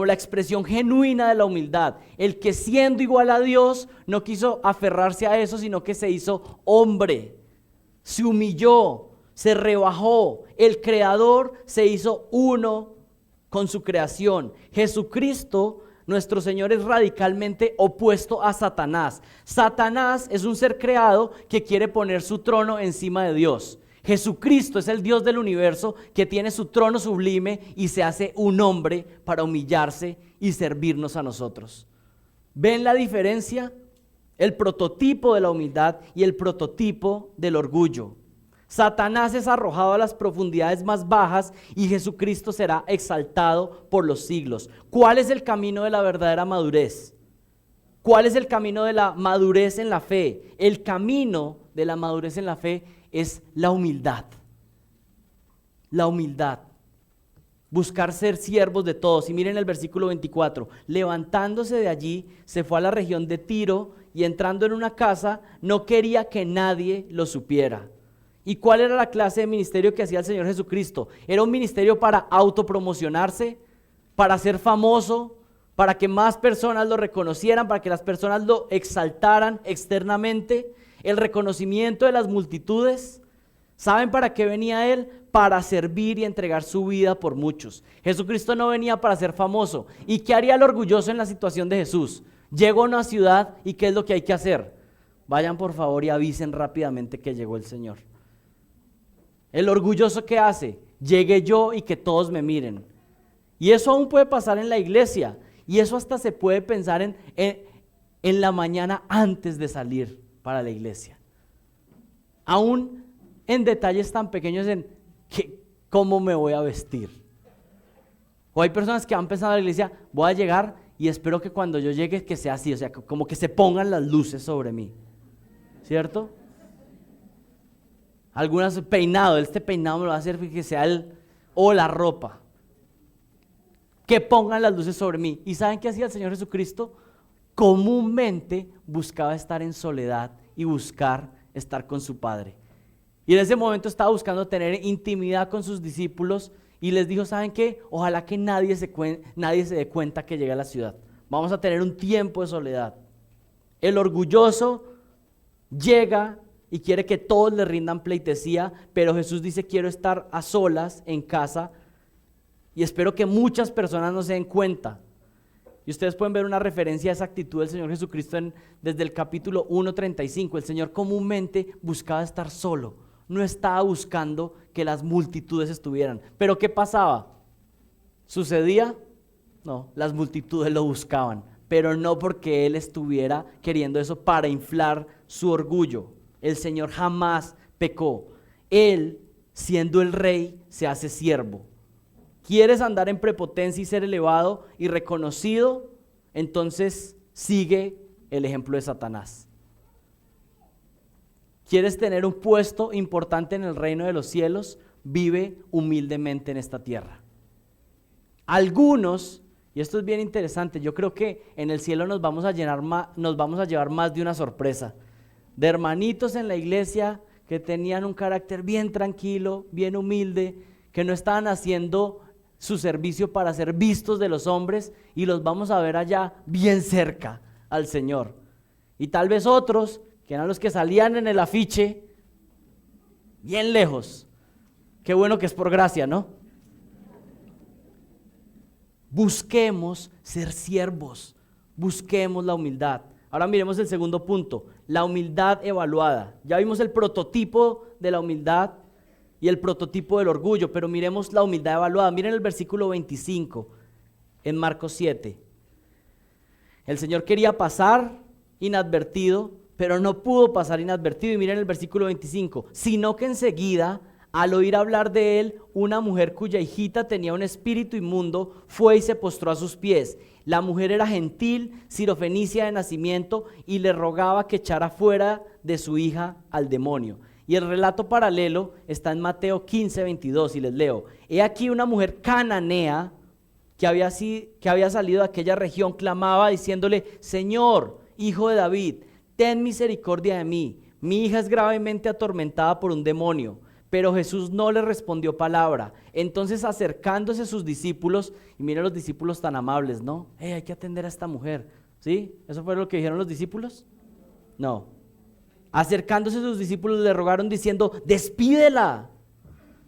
la expresión genuina de la humildad. El que siendo igual a Dios no quiso aferrarse a eso, sino que se hizo hombre. Se humilló, se rebajó. El Creador se hizo uno con su creación. Jesucristo, nuestro Señor, es radicalmente opuesto a Satanás. Satanás es un ser creado que quiere poner su trono encima de Dios. Jesucristo es el Dios del universo que tiene su trono sublime y se hace un hombre para humillarse y servirnos a nosotros. ¿Ven la diferencia? El prototipo de la humildad y el prototipo del orgullo. Satanás es arrojado a las profundidades más bajas y Jesucristo será exaltado por los siglos. ¿Cuál es el camino de la verdadera madurez? ¿Cuál es el camino de la madurez en la fe? El camino de la madurez en la fe es la humildad. La humildad. Buscar ser siervos de todos. Y miren el versículo 24. Levantándose de allí, se fue a la región de Tiro y entrando en una casa, no quería que nadie lo supiera. ¿Y cuál era la clase de ministerio que hacía el Señor Jesucristo? Era un ministerio para autopromocionarse, para ser famoso, para que más personas lo reconocieran, para que las personas lo exaltaran externamente. El reconocimiento de las multitudes. ¿Saben para qué venía Él? Para servir y entregar su vida por muchos. Jesucristo no venía para ser famoso. ¿Y qué haría el orgulloso en la situación de Jesús? Llegó a una ciudad y ¿qué es lo que hay que hacer? Vayan por favor y avisen rápidamente que llegó el Señor. El orgulloso, ¿qué hace? Llegué yo y que todos me miren. Y eso aún puede pasar en la iglesia. Y eso hasta se puede pensar en la mañana antes de salir para la iglesia. Aún en detalles tan pequeños en cómo me voy a vestir. O hay personas que han pensado a la iglesia, voy a llegar y espero que cuando yo llegue que sea así, o sea, como que se pongan las luces sobre mí. ¿Cierto? Algunas peinado, este peinado me lo va a hacer que sea o la ropa. Que pongan las luces sobre mí. ¿Y saben qué hacía el Señor Jesucristo? Comúnmente buscaba estar en soledad y buscar estar con su Padre. Y en ese momento estaba buscando tener intimidad con sus discípulos y les dijo, ¿saben qué? Ojalá que nadie se dé cuenta que llegue a la ciudad. Vamos a tener un tiempo de soledad. El orgulloso llega y quiere que todos le rindan pleitesía, pero Jesús dice, quiero estar a solas en casa y espero que muchas personas no se den cuenta. Y ustedes pueden ver una referencia a esa actitud del Señor Jesucristo desde el capítulo 1:35. El Señor comúnmente buscaba estar solo, no estaba buscando que las multitudes estuvieran. ¿Pero qué pasaba? ¿Sucedía? No, las multitudes lo buscaban, pero no porque Él estuviera queriendo eso para inflar su orgullo. El Señor jamás pecó. Él, siendo el rey, se hace siervo. ¿Quieres andar en prepotencia y ser elevado y reconocido? Entonces sigue el ejemplo de Satanás. ¿Quieres tener un puesto importante en el reino de los cielos? Vive humildemente en esta tierra. Algunos, y esto es bien interesante, yo creo que en el cielo nos vamos a llevar más de una sorpresa, de hermanitos en la iglesia que tenían un carácter bien tranquilo, bien humilde, que no estaban haciendo su servicio para ser vistos de los hombres, y los vamos a ver allá bien cerca al Señor. Y tal vez otros, que eran los que salían en el afiche, bien lejos. Qué bueno que es por gracia, ¿no? Busquemos ser siervos, busquemos la humildad. Ahora miremos el segundo punto, la humildad evaluada. Ya vimos el prototipo de la humildad y el prototipo del orgullo, pero miremos la humildad evaluada. Miren el versículo 25 en Marcos 7. El Señor quería pasar inadvertido, pero no pudo pasar inadvertido. Y miren el versículo 25, sino que enseguida, al oír hablar de él, una mujer cuya hijita tenía un espíritu inmundo fue y se postró a sus pies. La mujer era gentil, sirofenicia de nacimiento, y le rogaba que echara fuera de su hija al demonio. Y el relato paralelo está en Mateo 15, 22, y les leo. He aquí una mujer cananea que había salido de aquella región, clamaba diciéndole: Señor, hijo de David, ten misericordia de mí. Mi hija es gravemente atormentada por un demonio. Pero Jesús no le respondió palabra. Entonces, acercándose a sus discípulos, y miren los discípulos tan amables, ¿no? Hay que atender a esta mujer. ¿Sí? ¿Eso fue lo que dijeron los discípulos? No. Acercándose a sus discípulos le rogaron diciendo: despídela,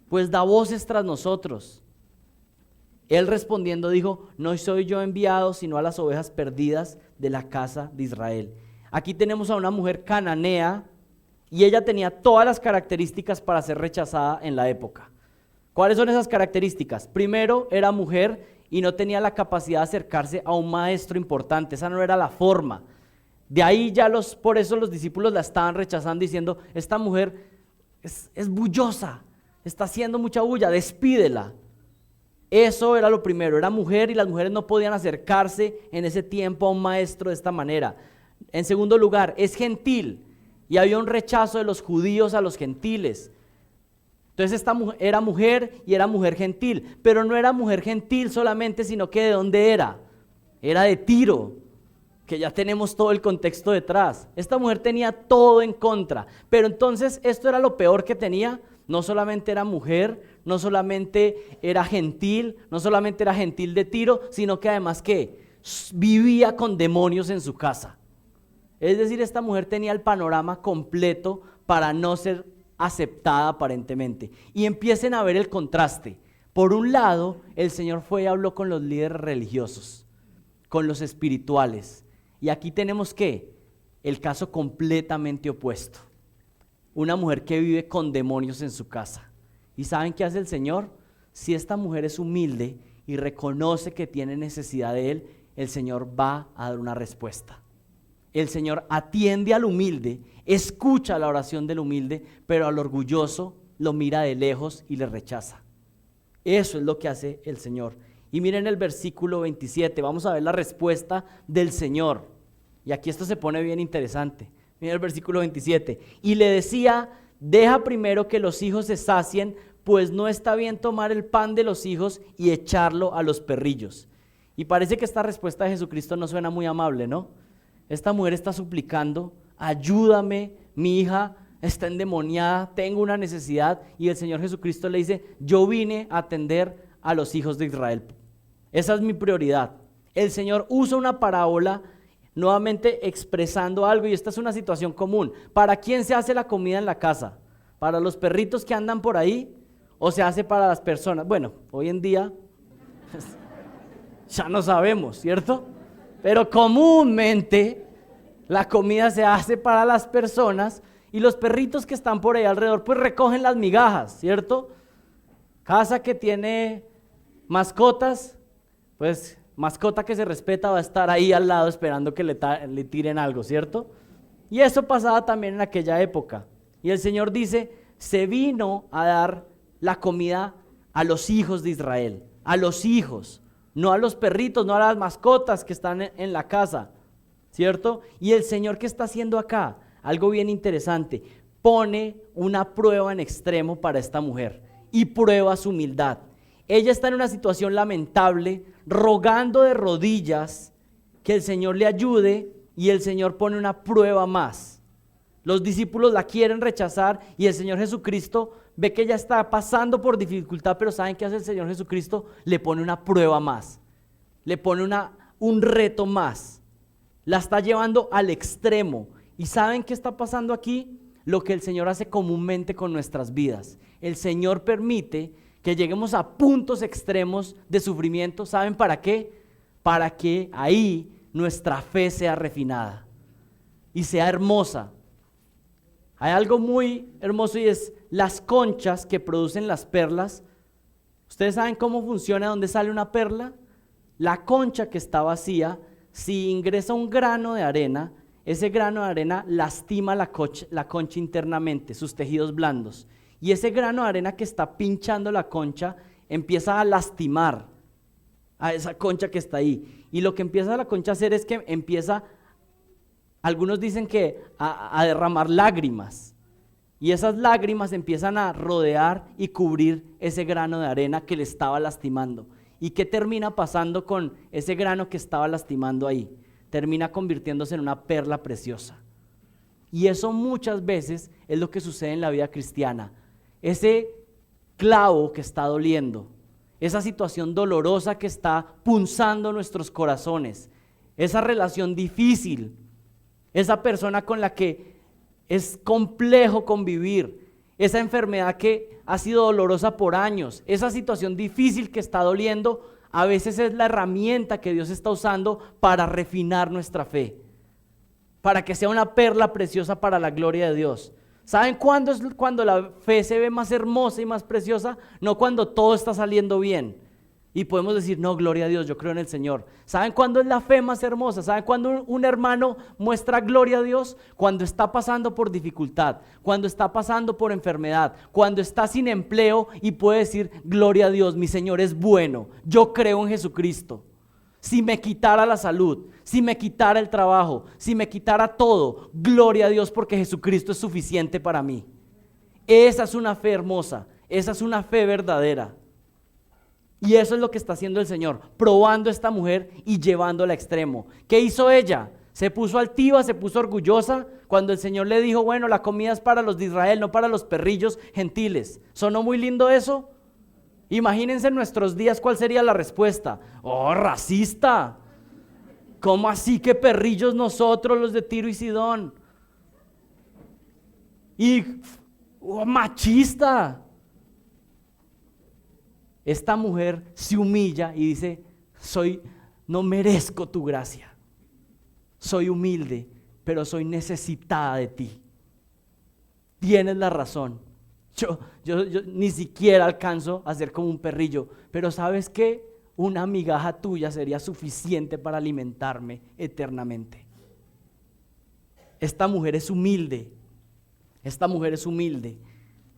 pues da voces tras nosotros. Él respondiendo dijo: no soy yo enviado sino a las ovejas perdidas de la casa de Israel. Aquí tenemos a una mujer cananea, y ella tenía todas las características para ser rechazada en la época. ¿Cuáles son esas características? Primero, era mujer y no tenía la capacidad de acercarse a un maestro importante. Esa no era la forma. De ahí por eso los discípulos la estaban rechazando, diciendo: esta mujer es bullosa, está haciendo mucha bulla, despídela. Eso era lo primero, era mujer, y las mujeres no podían acercarse en ese tiempo a un maestro de esta manera. En segundo lugar, es gentil. Y había un rechazo de los judíos a los gentiles. Entonces esta mujer era mujer, y era mujer gentil. Pero no era mujer gentil solamente, sino que ¿de dónde era? Era de Tiro, que ya tenemos todo el contexto detrás. Esta mujer tenía todo en contra. Pero entonces esto era lo peor que tenía. No solamente era mujer, no solamente era gentil, no solamente era gentil de Tiro, sino que además ¿qué? Vivía con demonios en su casa. Es decir, esta mujer tenía el panorama completo para no ser aceptada aparentemente. Y empiecen a ver el contraste. Por un lado, el Señor fue y habló con los líderes religiosos, con los espirituales. Y aquí tenemos ¿qué? El caso completamente opuesto. Una mujer que vive con demonios en su casa. ¿Y saben qué hace el Señor? Si esta mujer es humilde y reconoce que tiene necesidad de Él, el Señor va a dar una respuesta. El Señor atiende al humilde, escucha la oración del humilde, pero al orgulloso lo mira de lejos y le rechaza. Eso es lo que hace el Señor. Y miren el versículo 27, vamos a ver la respuesta del Señor. Y aquí esto se pone bien interesante. Miren el versículo 27. Y le decía: deja primero que los hijos se sacien, pues no está bien tomar el pan de los hijos y echarlo a los perrillos. Y parece que esta respuesta de Jesucristo no suena muy amable, ¿no? Esta mujer está suplicando: ayúdame, mi hija está endemoniada, tengo una necesidad. Y el Señor Jesucristo le dice: yo vine a atender a los hijos de Israel. Esa es mi prioridad. El Señor usa una parábola nuevamente expresando algo, y esta es una situación común. ¿Para quién se hace la comida en la casa? ¿Para los perritos que andan por ahí? ¿O se hace para las personas? Bueno, hoy en día ya no sabemos, ¿cierto? Pero comúnmente la comida se hace para las personas, y los perritos que están por ahí alrededor pues recogen las migajas, ¿cierto? Casa que tiene mascotas, pues mascota que se respeta va a estar ahí al lado esperando que le tiren algo, ¿cierto? Y eso pasaba también en aquella época. Y el Señor dice: se vino a dar la comida a los hijos de Israel, a los hijos. No a los perritos, no a las mascotas que están en la casa, ¿cierto? Y el Señor, ¿qué está haciendo acá? Algo bien interesante. Pone una prueba en extremo para esta mujer y prueba su humildad. Ella está en una situación lamentable, rogando de rodillas que el Señor le ayude, y el Señor pone una prueba más. Los discípulos la quieren rechazar y el Señor Jesucristo ve que ella está pasando por dificultad, pero ¿saben qué hace el Señor Jesucristo? Le pone una prueba más, le pone un reto más, la está llevando al extremo. ¿Y saben qué está pasando aquí? Lo que el Señor hace comúnmente con nuestras vidas. El Señor permite que lleguemos a puntos extremos de sufrimiento. ¿Saben para qué? Para que ahí nuestra fe sea refinada y sea hermosa. Hay algo muy hermoso y es las conchas que producen las perlas. ¿Ustedes saben cómo funciona? ¿Dónde sale una perla? La concha que está vacía, si ingresa un grano de arena, ese grano de arena lastima la concha internamente, sus tejidos blandos. Y ese grano de arena que está pinchando la concha empieza a lastimar a esa concha que está ahí. Y lo que empieza la concha a hacer es que empieza, algunos dicen que a derramar lágrimas. Y esas lágrimas empiezan a rodear y cubrir ese grano de arena que le estaba lastimando. ¿Y qué termina pasando con ese grano que estaba lastimando ahí? Termina convirtiéndose en una perla preciosa. Y eso muchas veces es lo que sucede en la vida cristiana. Ese clavo que está doliendo, esa situación dolorosa que está punzando nuestros corazones, esa relación difícil, esa persona con la que es complejo convivir, esa enfermedad que ha sido dolorosa por años, esa situación difícil que está doliendo, a veces es la herramienta que Dios está usando para refinar nuestra fe, para que sea una perla preciosa para la gloria de Dios. ¿Saben cuándo es cuando la fe se ve más hermosa y más preciosa? No cuando todo está saliendo bien y podemos decir, no, gloria a Dios, yo creo en el Señor. ¿Saben cuándo es la fe más hermosa? ¿Saben cuándo un hermano muestra gloria a Dios? Cuando está pasando por dificultad, cuando está pasando por enfermedad, cuando está sin empleo y puede decir, gloria a Dios, mi Señor es bueno, yo creo en Jesucristo. Si me quitara la salud, si me quitara el trabajo, si me quitara todo, gloria a Dios porque Jesucristo es suficiente para mí. Esa es una fe hermosa, esa es una fe verdadera. Y eso es lo que está haciendo el Señor, probando a esta mujer y llevándola a extremo. ¿Qué hizo ella? Se puso altiva, se puso orgullosa cuando el Señor le dijo, bueno, la comida es para los de Israel, no para los perrillos gentiles. ¿Sonó muy lindo eso? Imagínense en nuestros días cuál sería la respuesta. Oh, racista. ¿Cómo así que perrillos nosotros, los de Tiro y Sidón? Y machista. Esta mujer se humilla y dice, no merezco tu gracia. Soy humilde, pero soy necesitada de ti. Tienes la razón. Yo ni siquiera alcanzo a ser como un perrillo, pero ¿sabes qué? Una migaja tuya sería suficiente para alimentarme eternamente. Esta mujer es humilde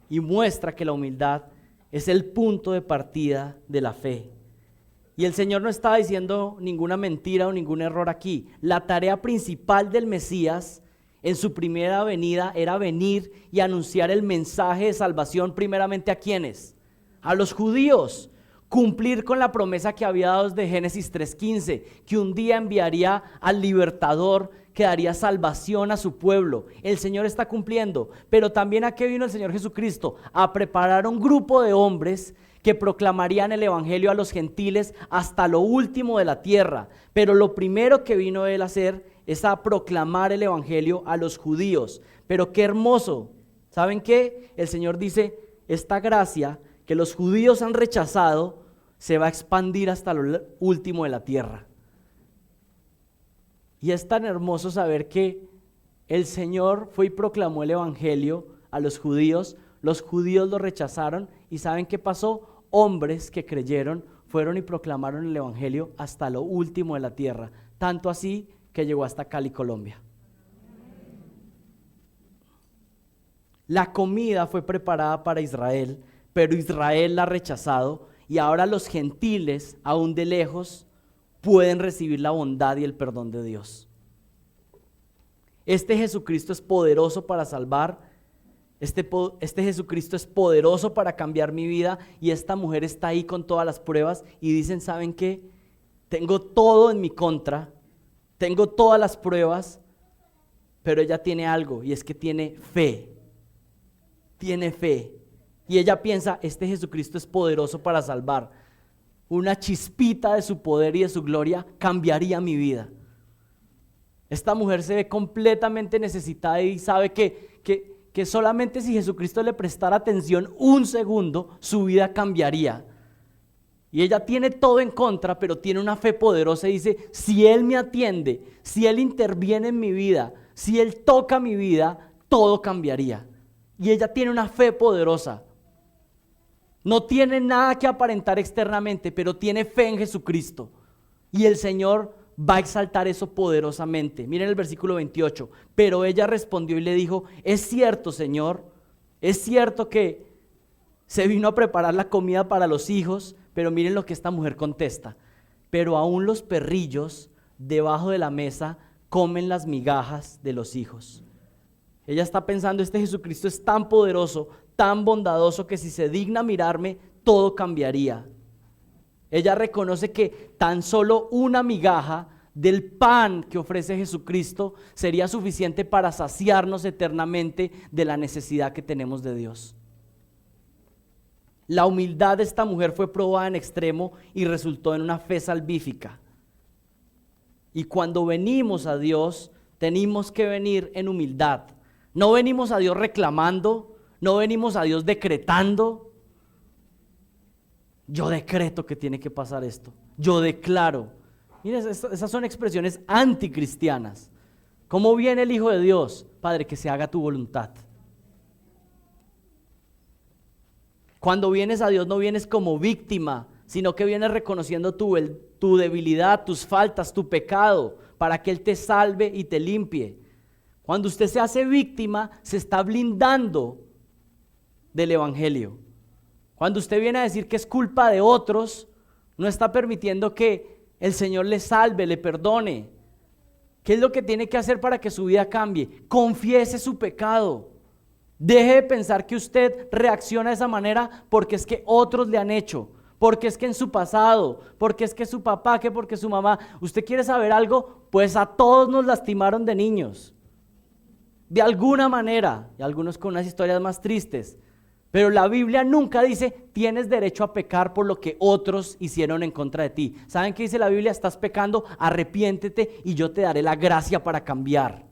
y muestra que la humildad es el punto de partida de la fe. Y el Señor no estaba diciendo ninguna mentira o ningún error aquí. La tarea principal del Mesías en su primera venida era venir y anunciar el mensaje de salvación primeramente ¿a quiénes? A los judíos. Cumplir con la promesa que había dado desde Génesis 3:15, que un día enviaría al libertador que daría salvación a su pueblo. El Señor está cumpliendo, pero también ¿a qué vino el Señor Jesucristo? A preparar un grupo de hombres que proclamarían el evangelio a los gentiles hasta lo último de la tierra. Pero lo primero que vino él a hacer es a proclamar el evangelio a los judíos. Pero qué hermoso, ¿saben qué? El Señor dice, esta gracia que los judíos han rechazado se va a expandir hasta lo último de la tierra. Y es tan hermoso saber que el Señor fue y proclamó el evangelio a los judíos lo rechazaron y ¿saben qué pasó? Hombres que creyeron fueron y proclamaron el evangelio hasta lo último de la tierra, tanto así que llegó hasta Cali, Colombia. La comida fue preparada para Israel, pero Israel la ha rechazado y ahora los gentiles, aún de lejos, pueden recibir la bondad y el perdón de Dios. Este Jesucristo es poderoso para salvar Este Jesucristo es poderoso para cambiar mi vida y esta mujer está ahí con todas las pruebas y dicen, ¿saben qué? Tengo todo en mi contra, tengo todas las pruebas, pero ella tiene algo y es que tiene fe. Tiene fe. Y ella piensa, este Jesucristo es poderoso para salvar. Una chispita de su poder y de su gloria cambiaría mi vida. Esta mujer se ve completamente necesitada y sabe que solamente si Jesucristo le prestara atención un segundo, su vida cambiaría. Y ella tiene todo en contra, pero tiene una fe poderosa y dice, si Él me atiende, si Él interviene en mi vida, si Él toca mi vida, todo cambiaría. Y ella tiene una fe poderosa. No tiene nada que aparentar externamente, pero tiene fe en Jesucristo. Y el Señor va a exaltar eso poderosamente. Miren el versículo 28. Pero ella respondió y le dijo, es cierto, Señor, es cierto que se vino a preparar la comida para los hijos, pero miren lo que esta mujer contesta. Pero aún los perrillos debajo de la mesa comen las migajas de los hijos. Ella está pensando, este Jesucristo es tan poderoso, tan bondadoso, que si se digna mirarme, todo cambiaría. Ella reconoce que tan solo una migaja del pan que ofrece Jesucristo sería suficiente para saciarnos eternamente de la necesidad que tenemos de Dios. La humildad de esta mujer fue probada en extremo y resultó en una fe salvífica. Y cuando venimos a Dios, tenemos que venir en humildad. No venimos a Dios reclamando, no venimos a Dios decretando. Yo decreto que tiene que pasar esto. Yo declaro. Miren, esas son expresiones anticristianas. ¿Cómo viene el Hijo de Dios? Padre, que se haga tu voluntad. Cuando vienes a Dios no vienes como víctima, sino que vienes reconociendo tu debilidad, tus faltas, tu pecado, para que Él te salve y te limpie. Cuando usted se hace víctima, se está blindando del evangelio. Cuando usted viene a decir que es culpa de otros, no está permitiendo que el Señor le salve, le perdone. ¿Qué es lo que tiene que hacer para que su vida cambie? Confiese su pecado. Deje de pensar que usted reacciona de esa manera porque es que otros le han hecho, porque es que en su pasado, porque es que su papá, que porque su mamá. ¿Usted quiere saber algo? Pues a todos nos lastimaron de niños. De alguna manera, y algunos con unas historias más tristes, pero la Biblia nunca dice tienes derecho a pecar por lo que otros hicieron en contra de ti. ¿Saben qué dice la Biblia? Estás pecando, arrepiéntete y yo te daré la gracia para cambiar.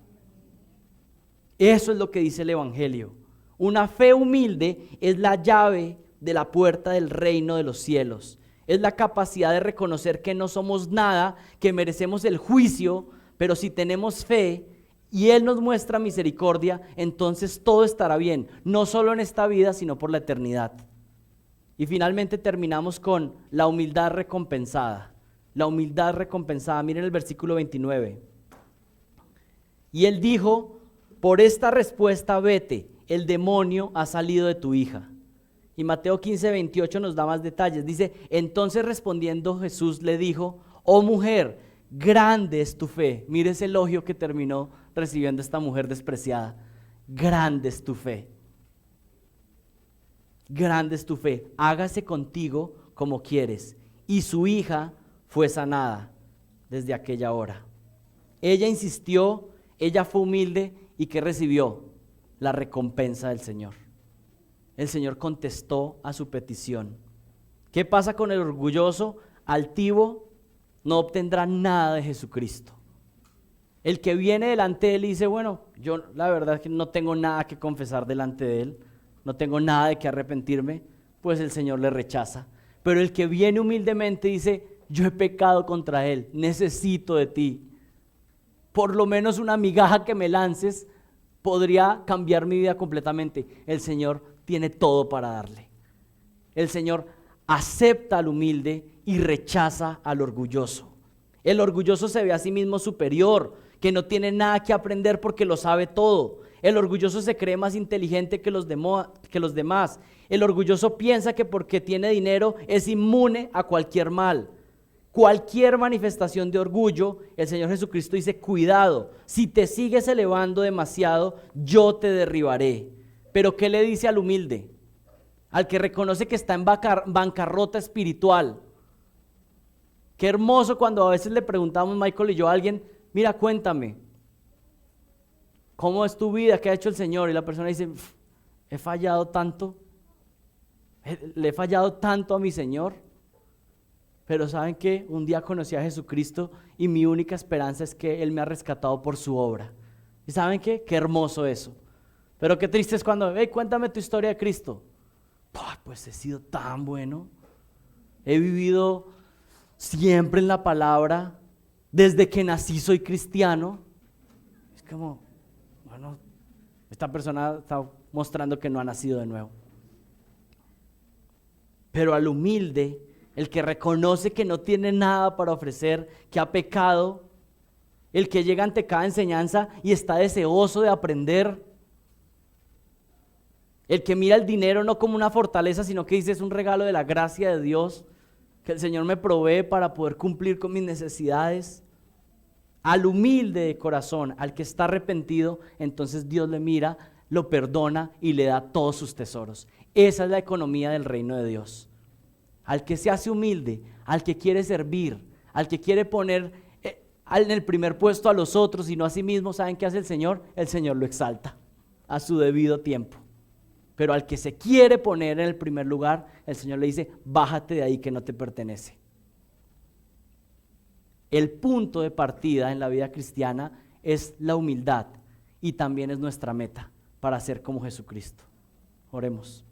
Eso es lo que dice el evangelio. Una fe humilde es la llave de la puerta del reino de los cielos. Es la capacidad de reconocer que no somos nada, que merecemos el juicio, pero si tenemos fe y Él nos muestra misericordia, entonces todo estará bien, no solo en esta vida, sino por la eternidad. Y finalmente terminamos con la humildad recompensada. La humildad recompensada. Miren el versículo 29. Y Él dijo, por esta respuesta vete, el demonio ha salido de tu hija. Y Mateo 15:28 nos da más detalles. Dice, entonces respondiendo Jesús le dijo, oh mujer, grande es tu fe. Mire ese elogio que terminó recibiendo esta mujer despreciada. Grande es tu fe. Grande es tu fe. Hágase contigo como quieres. Y su hija fue sanada desde aquella hora. Ella insistió, ella fue humilde y ¿qué recibió? La recompensa del Señor. El Señor contestó a su petición. ¿Qué pasa con el orgulloso? Altivo no obtendrá nada de Jesucristo. El que viene delante de Él y dice, bueno, yo la verdad es que no tengo nada que confesar delante de Él, no tengo nada de que arrepentirme, pues el Señor le rechaza. Pero el que viene humildemente dice, yo he pecado contra Él, necesito de ti. Por lo menos una migaja que me lances podría cambiar mi vida completamente. El Señor tiene todo para darle. El Señor acepta al humilde y rechaza al orgulloso. El orgulloso se ve a sí mismo superior, que no tiene nada que aprender porque lo sabe todo. El orgulloso se cree más inteligente que los demás. El orgulloso piensa que porque tiene dinero es inmune a cualquier mal. Cualquier manifestación de orgullo, el Señor Jesucristo dice, cuidado, si te sigues elevando demasiado, yo te derribaré. Pero ¿qué le dice al humilde? Al que reconoce que está en bancarrota espiritual. Qué hermoso cuando a veces le preguntamos, Michael y yo, a alguien, mira, cuéntame, ¿cómo es tu vida? ¿Qué ha hecho el Señor? Y la persona dice, he fallado tanto, le he fallado tanto a mi Señor. Pero ¿saben qué? Un día conocí a Jesucristo y mi única esperanza es que Él me ha rescatado por su obra. ¿Y saben qué? Qué hermoso eso. Pero qué triste es cuando, hey, cuéntame tu historia de Cristo. Pues he sido tan bueno. He vivido siempre en la palabra. Desde que nací soy cristiano. Es como, bueno, esta persona está mostrando que no ha nacido de nuevo. Pero al humilde, el que reconoce que no tiene nada para ofrecer, que ha pecado, el que llega ante cada enseñanza y está deseoso de aprender, el que mira el dinero no como una fortaleza, sino que dice es un regalo de la gracia de Dios, que el Señor me provee para poder cumplir con mis necesidades. Al humilde de corazón, al que está arrepentido, entonces Dios le mira, lo perdona y le da todos sus tesoros. Esa es la economía del reino de Dios. Al que se hace humilde, al que quiere servir, al que quiere poner en el primer puesto a los otros y no a sí mismo, ¿saben qué hace el Señor? El Señor lo exalta a su debido tiempo. Pero al que se quiere poner en el primer lugar, el Señor le dice, bájate de ahí que no te pertenece. El punto de partida en la vida cristiana es la humildad y también es nuestra meta para ser como Jesucristo. Oremos.